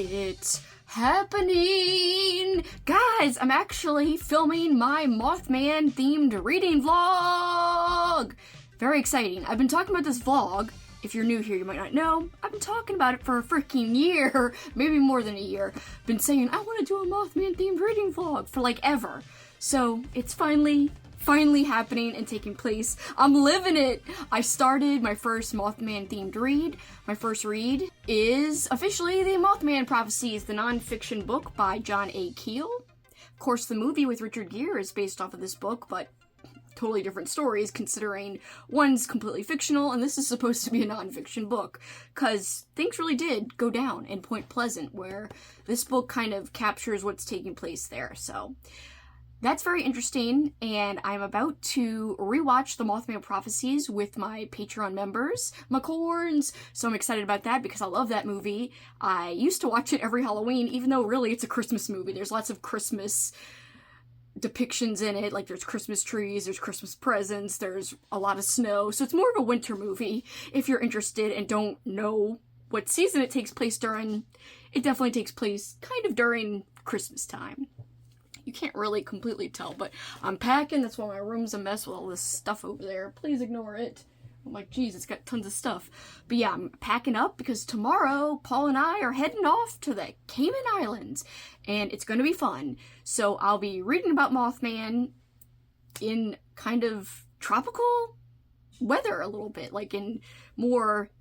It's happening! Guys, I'm actually filming my Mothman themed reading vlog! Very exciting. I've been talking about this vlog. If you're new here, you might not know. I've been talking about it for a freaking year, maybe more than a year. Been saying, I want to do a Mothman themed reading vlog for like ever. So it's finally happening and taking place. I'm living it! I started my first Mothman themed read. My first read is officially the Mothman Prophecies, the non-fiction book by John A. Keel. Of course, the movie with Richard Gere is based off of this book, but totally different stories, considering one's completely fictional and this is supposed to be a non-fiction book, because things really did go down in Point Pleasant, where this book kind of captures what's taking place there. So that's very interesting, and I'm about to rewatch the Mothman Prophecies with my Patreon members, my corns, so I'm excited about that because I love that movie. I used to watch it every Halloween, even though really it's a Christmas movie. There's lots of Christmas depictions in it, like there's Christmas trees, there's Christmas presents, there's a lot of snow, so it's more of a winter movie. If you're interested and don't know what season it takes place during, it definitely takes place kind of during Christmas time. You can't really completely tell, but I'm packing. That's why my room's a mess with all this stuff over there. Please ignore it. I'm like, geez, it's got tons of stuff. But yeah, I'm packing up because tomorrow Paul and I are heading off to the Cayman Islands, and it's going to be fun. So I'll be reading about Mothman in kind of tropical weather a little bit, like in more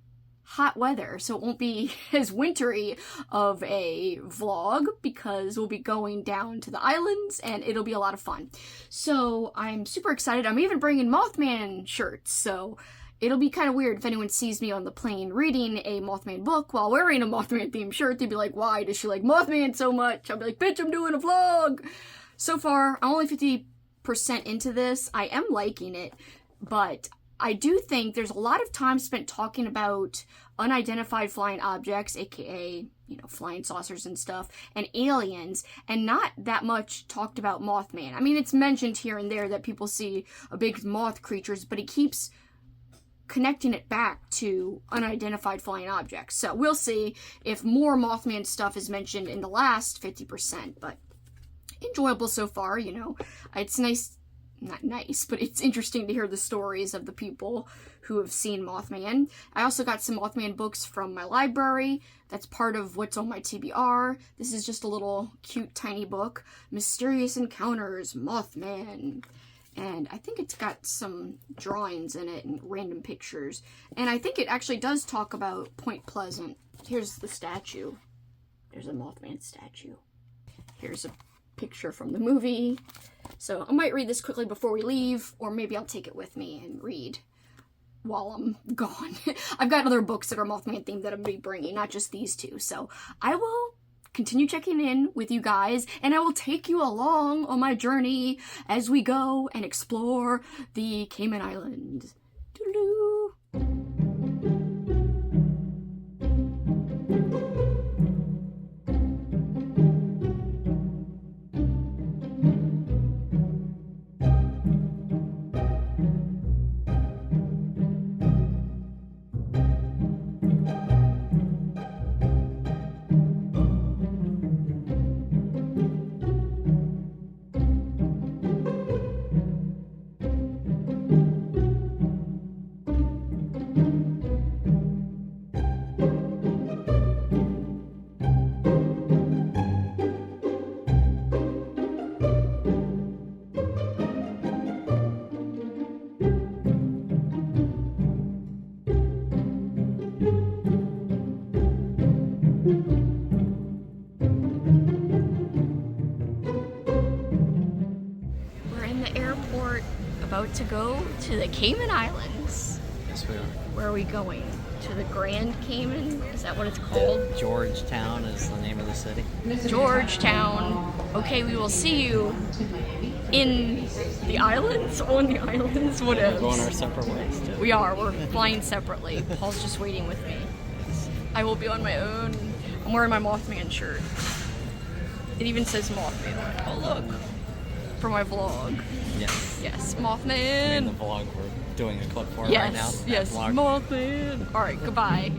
hot weather, so it won't be as wintry of a vlog because we'll be going down to the islands and it'll be a lot of fun. So I'm super excited. I'm even bringing Mothman shirts, so it'll be kind of weird if anyone sees me on the plane reading a Mothman book while wearing a Mothman themed shirt. They'd be like, why does she like Mothman so much? I'll be like, bitch, I'm doing a vlog! So far, I'm only 50% into this. I am liking it, but I do think there's a lot of time spent talking about unidentified flying objects, aka, flying saucers and stuff, and aliens, and not that much talked about Mothman. I mean, it's mentioned here and there that people see a big moth creatures, but he keeps connecting it back to unidentified flying objects. So we'll see if more Mothman stuff is mentioned in the last 50%, but enjoyable so far, It's nice. Not nice, but it's interesting to hear the stories of the people who have seen Mothman. I also got some Mothman books from my library. That's part of what's on my TBR. This is just a little cute tiny book. Mysterious Encounters, Mothman. And I think it's got some drawings in it and random pictures. And I think it actually does talk about Point Pleasant. Here's the statue. There's a Mothman statue. Here's a picture from the movie. So I might read this quickly before we leave, or maybe I'll take it with me and read while I'm gone. I've got other books that are Mothman themed that I'm going to be bringing, not just these two. So I will continue checking in with you guys, and I will take you along on my journey as we go and explore the Cayman Islands. Doo-doo. About to go to the Cayman Islands. Yes, we are. Where are we going? To the Grand Cayman? Is that what it's called? Georgetown is the name of the city. Georgetown. Okay, we will see you in the islands, on the islands, whatever. We're going our separate ways, too. We are. We're flying separately. Paul's just waiting with me. I will be on my own. I'm wearing my Mothman shirt. It even says Mothman. Oh, look. For my vlog. Yes. Yes, Mothman. I mean, the vlog we're doing a clip for yes, right now. Yes, vlog. Mothman. All right, goodbye.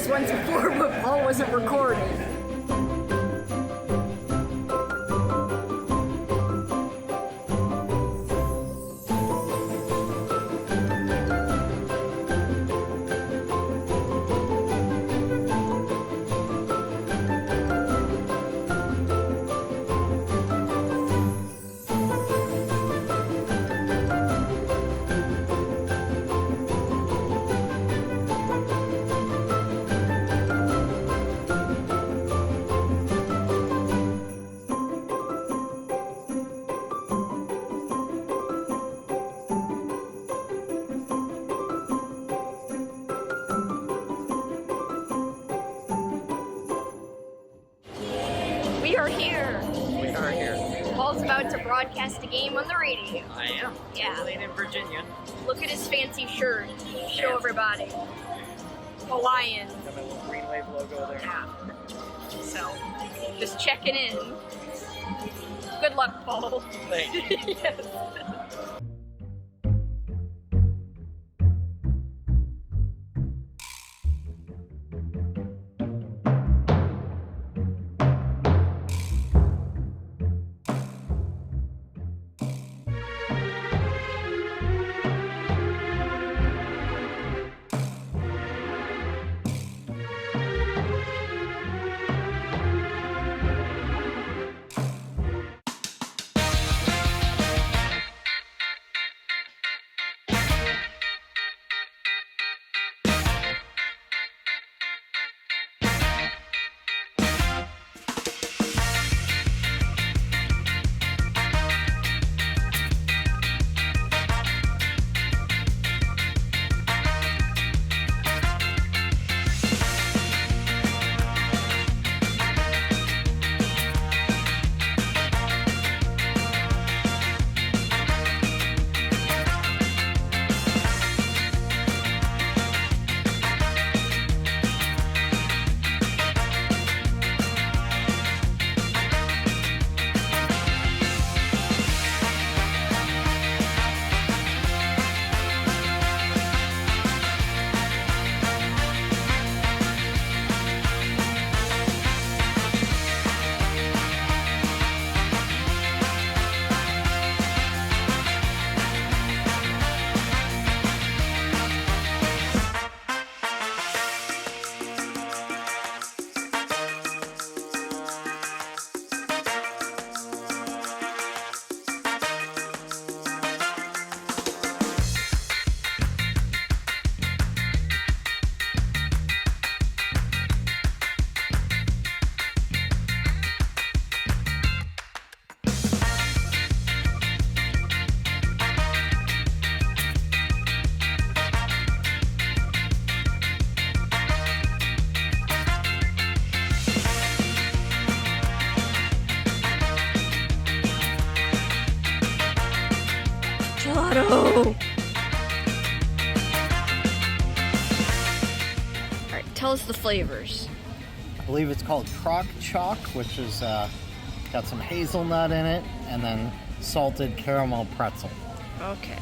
this once before, but Paul wasn't recording. We are here. We are here. Paul's about to broadcast a game on the radio. I am. Yeah. Playing in Virginia. Look at his fancy shirt. Show everybody. Hawaiian. Got my little green wave logo there. Yeah. So, just checking in. Good luck, Paul. Thank you. Yes. Gelato! Alright, tell us the flavors. I believe it's called Crock Chalk, which is got some hazelnut in it, and then salted caramel pretzel. Okay.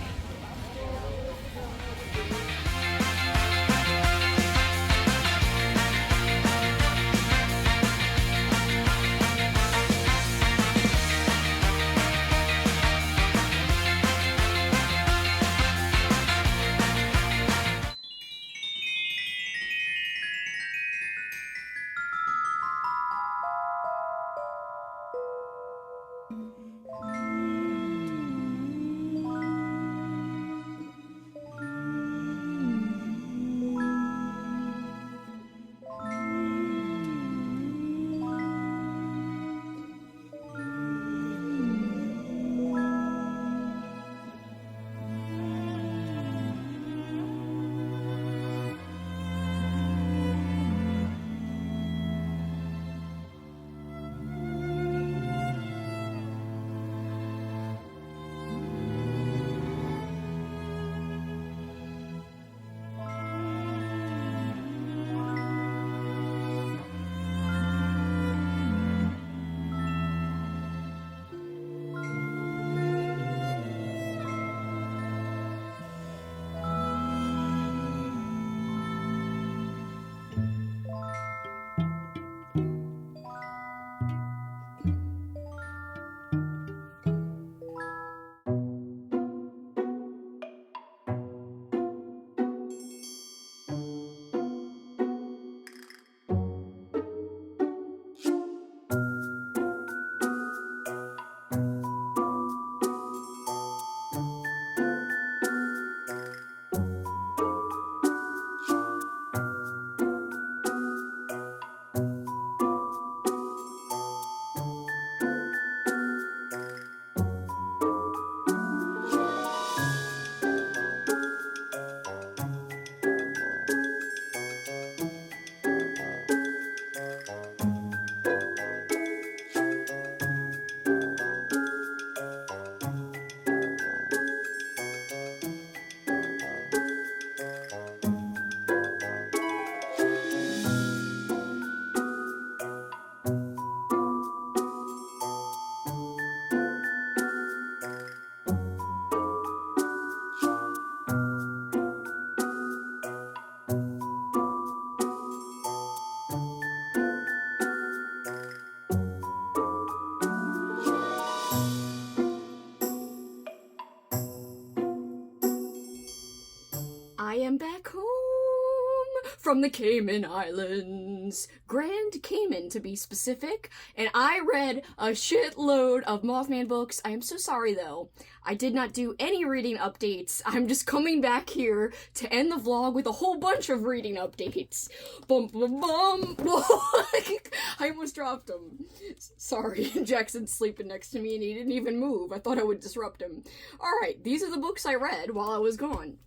I'm back home from the Cayman Islands. Grand Cayman, to be specific. And I read a shitload of Mothman books. I am so sorry, though. I did not do any reading updates. I'm just coming back here to end the vlog with a whole bunch of reading updates. Bum, bum, bum. I almost dropped him. Sorry, Jackson's sleeping next to me and he didn't even move. I thought I would disrupt him. Alright, these are the books I read while I was gone.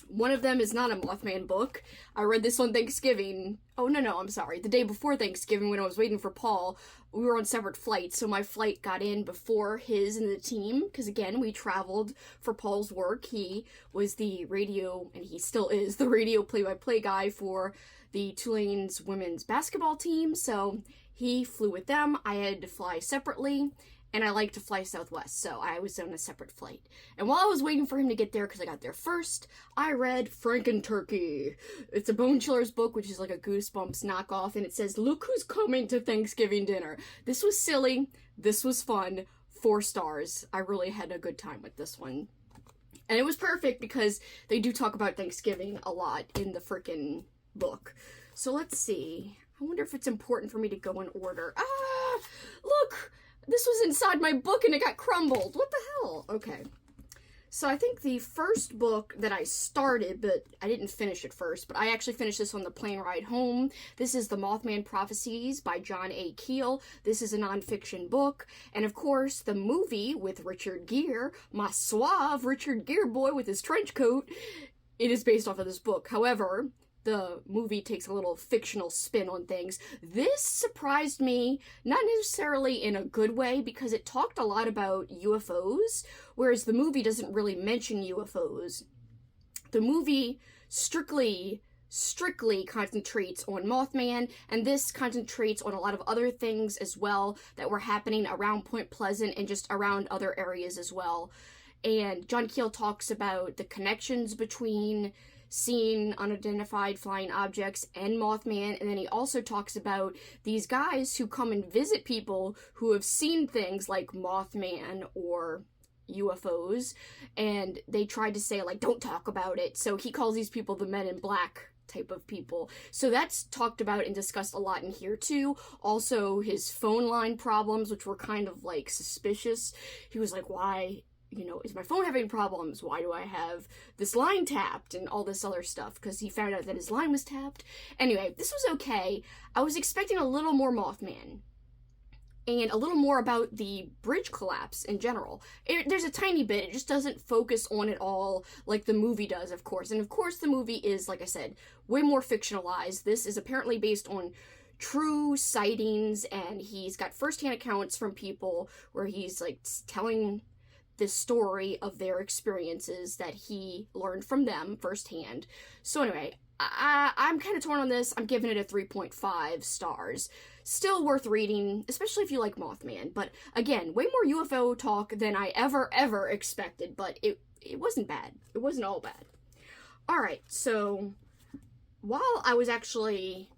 One of them is not a Mothman book. I read this on Thanksgiving. Oh, no, I'm sorry. The day before Thanksgiving, when I was waiting for Paul, we were on separate flights, so my flight got in before his and the team, because again, we traveled for Paul's work. He was the radio, and he still is, the radio play-by-play guy for the Tulane's women's basketball team, so he flew with them. I had to fly separately. And I like to fly Southwest, so I was on a separate flight. And while I was waiting for him to get there, because I got there first, I read Franken-Turkey. It's a Bone Chiller's book, which is like a Goosebumps knockoff, and it says, "Look who's coming to Thanksgiving dinner." This was silly. This was fun. 4 stars. I really had a good time with this one. And it was perfect because they do talk about Thanksgiving a lot in the frickin' book. So let's see. I wonder if it's important for me to go in order. Ah! Look! This was inside my book and it got crumbled. What the hell? Okay. So I think the first book that I started, but I didn't finish it first, but I actually finished this on the plane ride home. This is The Mothman Prophecies by John A. Keel. This is a nonfiction book. And of course, the movie with Richard Gere, my suave Richard Gere boy with his trench coat, it is based off of this book. However, the movie takes a little fictional spin on things. This surprised me, not necessarily in a good way, because it talked a lot about UFOs, whereas the movie doesn't really mention UFOs. The movie strictly concentrates on Mothman, and this concentrates on a lot of other things as well that were happening around Point Pleasant and just around other areas as well. And John Keel talks about the connections between seeing unidentified flying objects and Mothman, and then he also talks about these guys who come and visit people who have seen things like Mothman or UFOs, and they tried to say, like, don't talk about it, so he calls these people the Men in Black type of people. So that's talked about and discussed a lot in here too. Also, his phone line problems, which were kind of, like, suspicious. He was like, why, you know, is my phone having problems? Why do I have this line tapped? And all this other stuff, because he found out that his line was tapped. Anyway, this was okay. I was expecting a little more Mothman. And a little more about the bridge collapse in general. There's a tiny bit, it just doesn't focus on it all like the movie does, of course. And of course the movie is, like I said, way more fictionalized. This is apparently based on true sightings, and he's got first-hand accounts from people where he's, like, telling this story of their experiences that he learned from them firsthand. So anyway, I'm kind of torn on this. I'm giving it a 3.5 stars. Still worth reading, especially if you like Mothman. But again, way more UFO talk than I ever expected, but it wasn't bad. It wasn't all bad. Alright, so while I was actually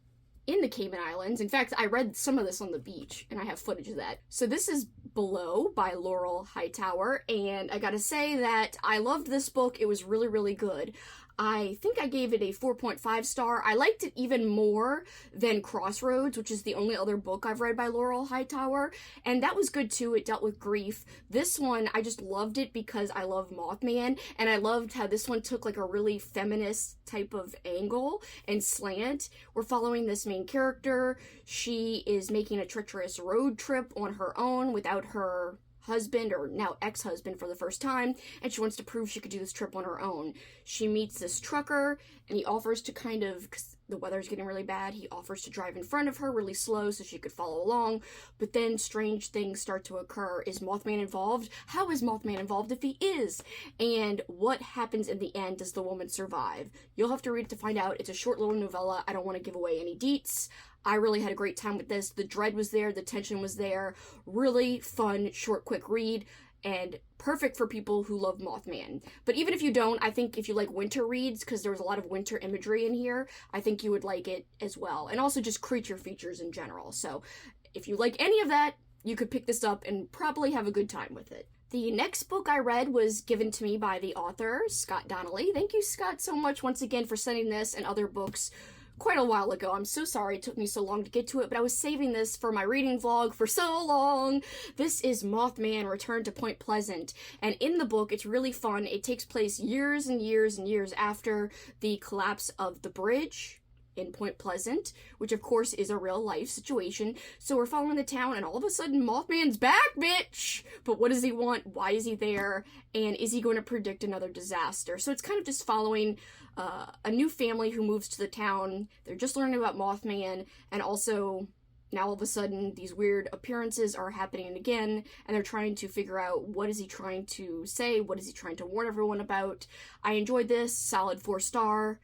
in the Cayman Islands. In fact, I read some of this on the beach, and I have footage of that. So this is Below by Laurel Hightower, and I gotta say that I loved this book. It was really good. I think I gave it a 4.5 star. I liked it even more than Crossroads, which is the only other book I've read by Laurel Hightower, and that was good too. It dealt with grief. This one, I just loved it because I love Mothman, and I loved how this one took like a really feminist type of angle and slant. We're following this main character. She is making a treacherous road trip on her own without her husband, or now ex-husband, for the first time, and she wants to prove she could do this trip on her own. She meets this trucker, and he offers to kind of, because the weather's getting really bad, he offers to drive in front of her really slow so she could follow along, but then strange things start to occur. Is Mothman involved? How is Mothman involved if he is? And what happens in the end? Does the woman survive? You'll have to read it to find out. It's a short little novella. I don't want to give away any deets. I really had a great time with this. The dread was there, the tension was there. Really fun, short, quick read, and perfect for people who love Mothman. But even if you don't, I think if you like winter reads, because there was a lot of winter imagery in here, I think you would like it as well. And also just creature features in general. So if you like any of that, you could pick this up and probably have a good time with it. The next book I read was given to me by the author, Scott Donnelly. Thank you, Scott, so much once again for sending this and other books quite a while ago. I'm so sorry it took me so long to get to it, but I was saving this for my reading vlog for so long. This is Mothman Return to Point Pleasant, and in the book, it's really fun. It takes place years and years and years after the collapse of the bridge in Point Pleasant, which of course is a real life situation. So we're following the town and all of a sudden Mothman's back, bitch! But what does he want? Why is he there? And is he going to predict another disaster? So it's kind of just following a new family who moves to the town. They're just learning about Mothman, and also now all of a sudden these weird appearances are happening again, and they're trying to figure out what is he trying to say, what is he trying to warn everyone about. I enjoyed this, solid 4-star.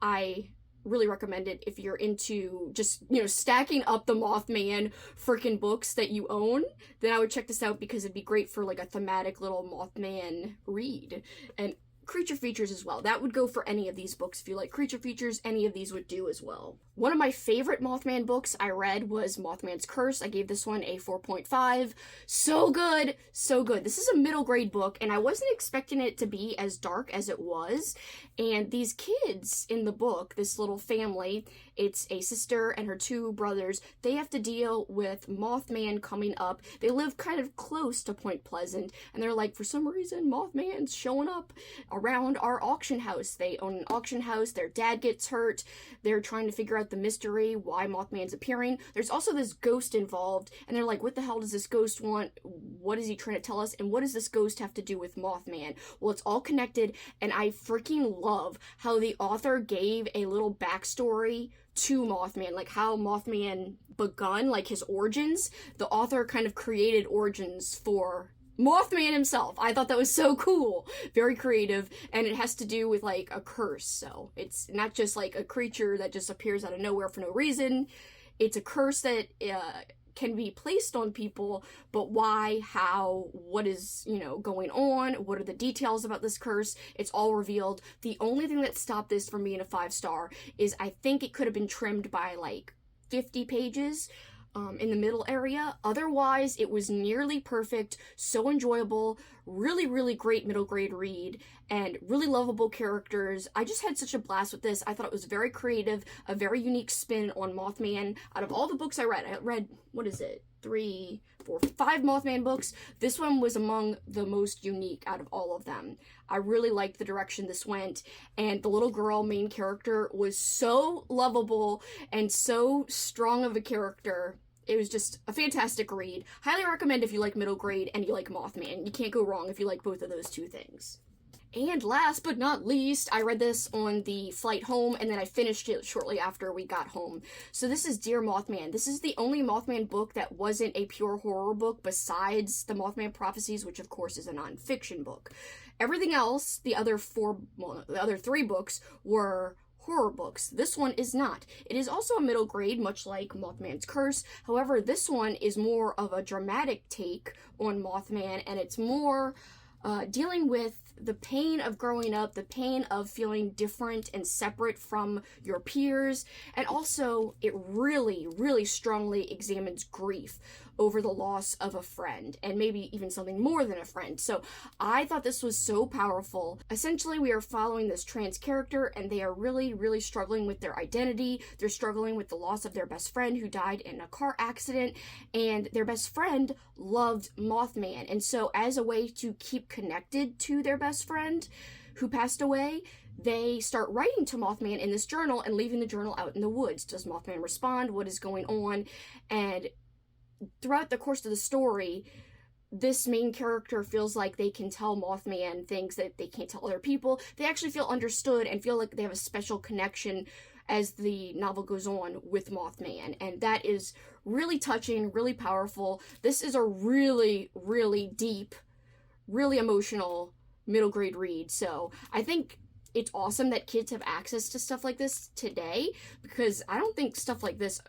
I really recommend it if you're into just, stacking up the Mothman freaking books that you own. Then I would check this out because it'd be great for like a thematic little Mothman read. And creature features as well. That would go for any of these books. If you like creature features, any of these would do as well. One of my favorite Mothman books I read was Mothman's Curse. I gave this one a 4.5. So good, so good. This is a middle grade book, and I wasn't expecting it to be as dark as it was. And these kids in the book, this little family, it's a sister and her 2 brothers, they have to deal with Mothman coming up. They live kind of close to Point Pleasant, and they're like, for some reason, Mothman's showing up around our auction house. They own an auction house, their dad gets hurt, they're trying to figure out the mystery, why Mothman's appearing. There's also this ghost involved, and they're like, what the hell does this ghost want? What is he trying to tell us? And what does this ghost have to do with Mothman? Well, it's all connected, and I freaking love how the author gave a little backstory to Mothman, like how Mothman begun, like his origins. The author kind of created origins for Mothman himself. I thought that was so cool. Very creative, and it has to do with like a curse. So it's not just like a creature that just appears out of nowhere for no reason. It's a curse that can be placed on people, but why, how, what is, going on, what are the details about this curse? It's all revealed. The only thing that stopped this from being a 5-star is I think it could have been trimmed by like 50 pages. In the middle area. Otherwise, it was nearly perfect, so enjoyable, really, really great middle grade read, and really lovable characters. I just had such a blast with this. I thought it was very creative, a very unique spin on Mothman. Out of all the books I read, what is it? 3, 4, 5 Mothman books. This one was among the most unique out of all of them. I really liked the direction this went, and the little girl main character was so lovable and so strong of a character. It was just a fantastic read. Highly recommend if you like middle grade and you like Mothman. You can't go wrong if you like both of those 2 things. And last but not least, I read this on the flight home, and then I finished it shortly after we got home. So this is Dear Mothman. This is the only Mothman book that wasn't a pure horror book besides the Mothman Prophecies, which of course is a non-fiction book. Everything else, the other 3 books were horror books. This one is not. It is also a middle grade, much like Mothman's Curse. However, this one is more of a dramatic take on Mothman, and it's more dealing with the pain of growing up, the pain of feeling different and separate from your peers, and also it really, really strongly examines grief over the loss of a friend, and maybe even something more than a friend. So I thought this was so powerful. Essentially, we are following this trans character, and they are really, really struggling with their identity. They're struggling with the loss of their best friend who died in a car accident, and their best friend loved Mothman. And so as a way to keep connected to their best friend who passed away, they start writing to Mothman in this journal and leaving the journal out in the woods. Does Mothman respond? What is going on? And throughout the course of the story, this main character feels like they can tell Mothman things that they can't tell other people. They actually feel understood and feel like they have a special connection as the novel goes on with Mothman. And that is really touching, really powerful. This is a really, really deep, really emotional middle grade read. So I think it's awesome that kids have access to stuff like this today, because I don't think stuff like this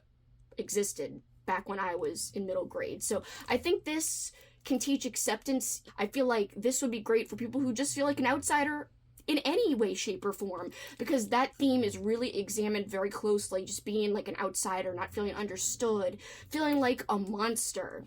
existed back when I was in middle grade. So I think this can teach acceptance. I feel like this would be great for people who just feel like an outsider in any way, shape, or form, because that theme is really examined very closely, just being like an outsider, not feeling understood, feeling like a monster.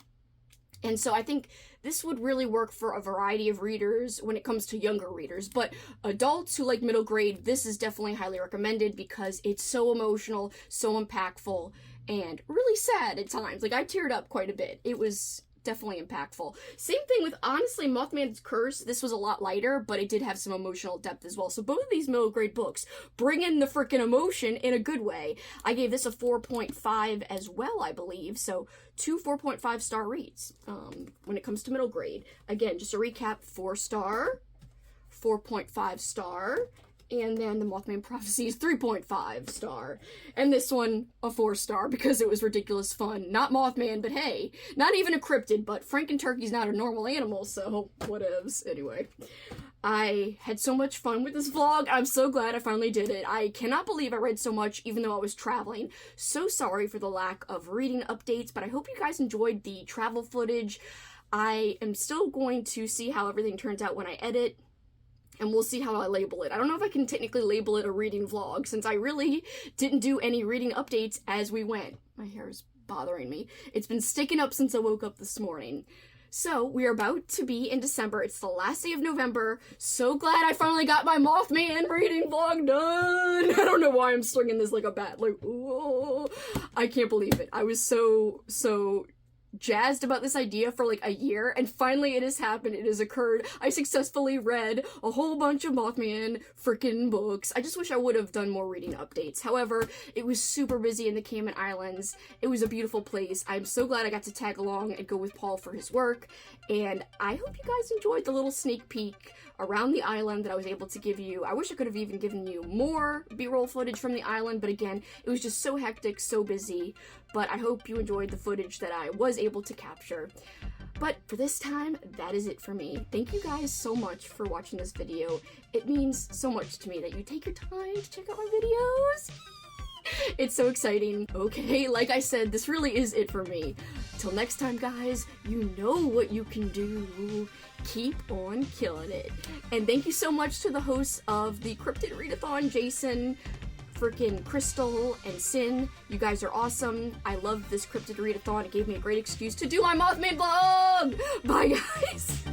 And so I think this would really work for a variety of readers when it comes to younger readers. But adults who like middle grade, this is definitely highly recommended because it's so emotional, so impactful, and really sad at times. Like, I teared up quite a bit. It was definitely impactful. Same thing with, honestly, Mothman's Curse. This was a lot lighter, but it did have some emotional depth as well. So both of these middle grade books bring in the freaking emotion in a good way. I gave this a 4.5 as well, I believe. So 2 4.5 star reads when it comes to middle grade. Again, just a recap: 4 star, 4.5 star, and then the Mothman Prophecy is 3.5 star. And this one, a 4 star, because it was ridiculous fun. Not Mothman, but hey, not even a cryptid, but Frankenturkey's not a normal animal, so whatevs. Anyway, I had so much fun with this vlog. I'm so glad I finally did it. I cannot believe I read so much, even though I was traveling. So sorry for the lack of reading updates, but I hope you guys enjoyed the travel footage. I am still going to see how everything turns out when I edit, and we'll see how I label it. I don't know if I can technically label it a reading vlog, since I really didn't do any reading updates as we went. My hair is bothering me. It's been sticking up since I woke up this morning. So, we are about to be in December. It's the last day of November. So glad I finally got my Mothman reading vlog done! I don't know why I'm swinging this like a bat. Like, ooh, I can't believe it. I was so jazzed about this idea for like a year, and finally it has happened. It has occurred. I successfully read a whole bunch of Mothman freaking books. I just wish I would have done more reading updates. However, it was super busy in the Cayman Islands. It was a beautiful place. I'm so glad I got to tag along and go with Paul for his work, and I hope you guys enjoyed the little sneak peek around the island that I was able to give you. I wish I could have even given you more B-roll footage from the island, but again, it was just so hectic, so busy. But I hope you enjoyed the footage that I was able to capture. But for this time, that is it for me. Thank you guys so much for watching this video. It means so much to me that you take your time to check out my videos. It's so exciting. Okay, like I said, this really is it for me. Till next time, guys, you know what you can do. Keep on killing it. And thank you so much to the hosts of the Cryptid Readathon, Jason, freaking Crystal, and Sin. You guys are awesome. I love this Cryptid Readathon. It gave me a great excuse to do my Mothman vlog! Bye, guys!